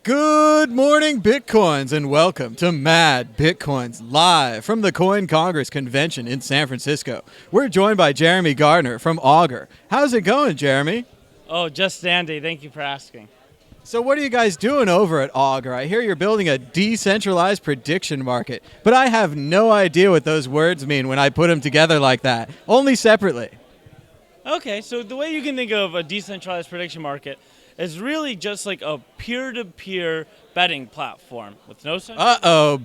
Good morning, Bitcoins, and welcome to MadBitcoins live from the CoinCongress convention in San Francisco. We're joined by Jeremy Gardner from Augur. How's it going, Jeremy? Oh, just dandy. Thank you for asking. So what are you guys doing over at Augur? I hear you're building a decentralized prediction market, but I have no idea what those words mean when I put them together like that, only separately. Okay, so the way you can think of a decentralized prediction market is really just like a peer-to-peer betting platform with no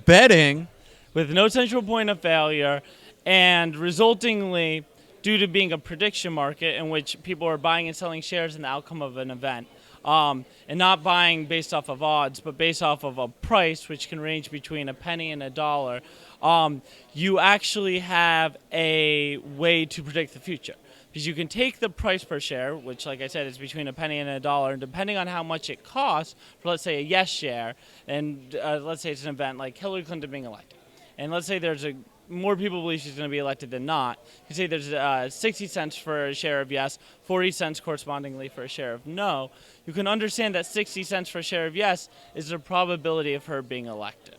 Betting? with no central point of failure, and resultingly, due to being a prediction market in which people are buying and selling shares in the outcome of an event, and not buying based off of odds, but based off of a price, which can range between a penny and a dollar, you actually have a way to predict the future. Because you can take the price per share, which, like I said, is between a penny and a dollar, and depending on how much it costs for, let's say, a yes share, and let's say it's an event like Hillary Clinton being elected, and let's say there's more people believe she's going to be elected than not. You say there's 60 cents for a share of yes, 40 cents correspondingly for a share of no. You can understand that 60 cents for a share of yes is the probability of her being elected.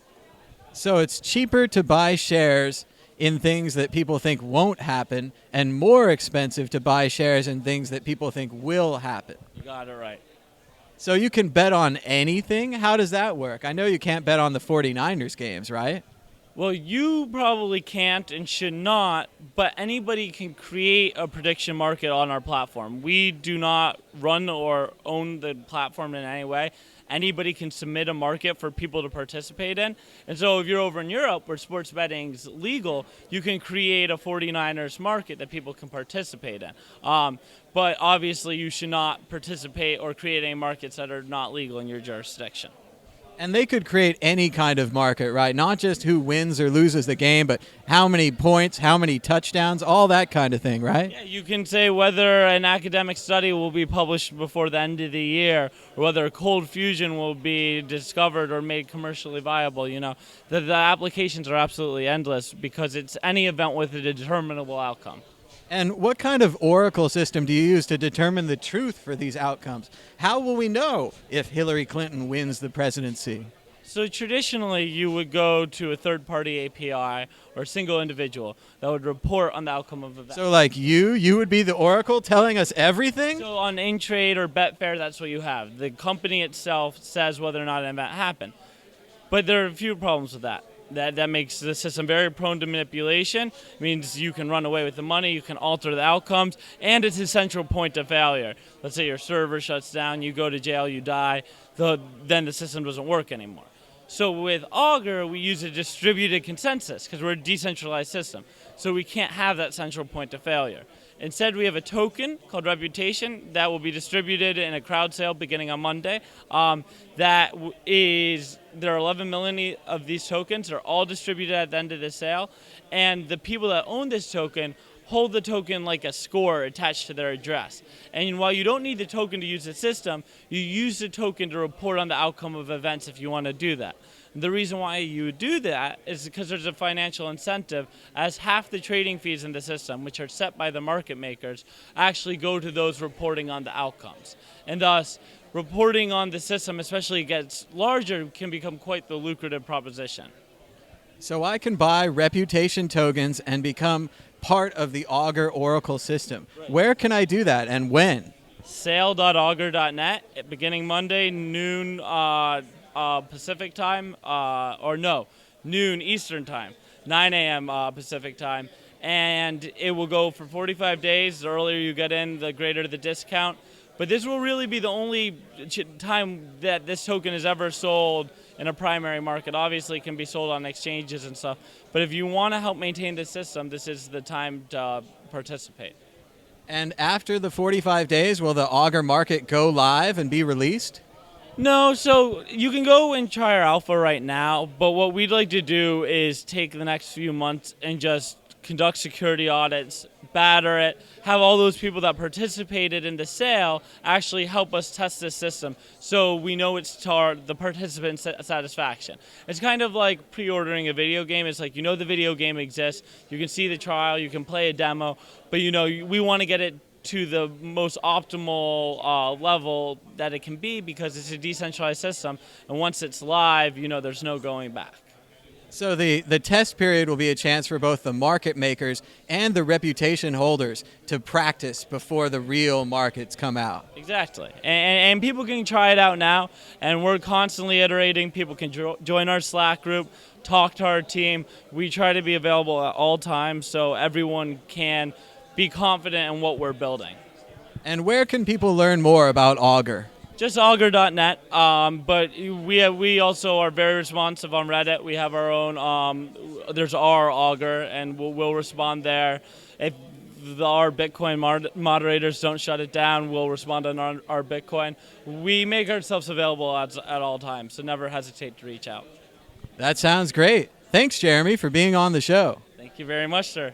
So it's cheaper to buy shares in things that people think won't happen and more expensive to buy shares in things that people think will happen. You got it right. So you can bet on anything? How does that work? I know you can't bet on the 49ers games, right? Well, you probably can't and should not, but anybody can create a prediction market on our platform. We do not run or own the platform in any way. Anybody can submit a market for people to participate in. And so if you're over in Europe where sports betting is legal, you can create a 49ers market that people can participate in. But obviously you should not participate or create any markets that are not legal in your jurisdiction. And they could create any kind of market, right? Not just who wins or loses the game, but how many points, how many touchdowns, all that kind of thing, right? Yeah, you can say whether an academic study will be published before the end of the year, or whether cold fusion will be discovered or made commercially viable. You know, the applications are absolutely endless because it's any event with a determinable outcome. And what kind of oracle system do you use to determine the truth for these outcomes? How will we know if Hillary Clinton wins the presidency? So traditionally, you would go to a third-party API or a single individual that would report on the outcome of events. So like you would be the oracle telling us everything? So on Intrade or Betfair, that's what you have. The company itself says whether or not an event happened. But there are a few problems with that. That makes the system very prone to manipulation. It means you can run away with the money, you can alter the outcomes, and it's a central point of failure. Let's say your server shuts down, you go to jail, you die, then the system doesn't work anymore. So with Augur, we use a distributed consensus because we're a decentralized system. So we can't have that central point of failure. Instead, we have a token called Reputation that will be distributed in a crowd sale beginning on Monday. There are 11 million of these tokens. They're all distributed at the end of the sale. And the people that own this token hold the token like a score attached to their address. And while you don't need the token to use the system, you use the token to report on the outcome of events if you want to do that. The reason why you would do that is because there's a financial incentive, as half the trading fees in the system, which are set by the market makers, actually go to those reporting on the outcomes. And thus, reporting on the system, especially it gets larger, can become quite the lucrative proposition. So I can buy reputation tokens and become part of the Augur Oracle system. Right. Where can I do that and when? Sale.augur.net, beginning Monday, noon Pacific time, noon Eastern time, 9 a.m. Pacific time. And it will go for 45 days. The earlier you get in, the greater the discount. But this will really be the only time that this token is ever sold in a primary market. Obviously, it can be sold on exchanges and stuff. But if you want to help maintain the system, this is the time to participate. And after the 45 days, will the Augur market go live and be released? No, so you can go and try our alpha right now. But what we'd like to do is take the next few months and just conduct security audits, batter it, have all those people that participated in the sale actually help us test this system so we know it's to the participant satisfaction. It's kind of like pre-ordering a video game. It's like, you know, the video game exists, you can see the trial, you can play a demo, but you know, we want to get it to the most optimal level that it can be, because it's a decentralized system, and once it's live, there's no going back. So the test period will be a chance for both the market makers and the reputation holders to practice before the real markets come out. Exactly. And people can try it out now, and we're constantly iterating. People can join our Slack group, talk to our team. We try to be available at all times so everyone can be confident in what we're building. And where can people learn more about Augur? Just augur.net, but we also are very responsive on Reddit. We have our own, there's our Augur, and we'll respond there. If our Bitcoin moderators don't shut it down, we'll respond on our Bitcoin. We make ourselves available at all times, so never hesitate to reach out. That sounds great. Thanks, Jeremy, for being on the show. Thank you very much, sir.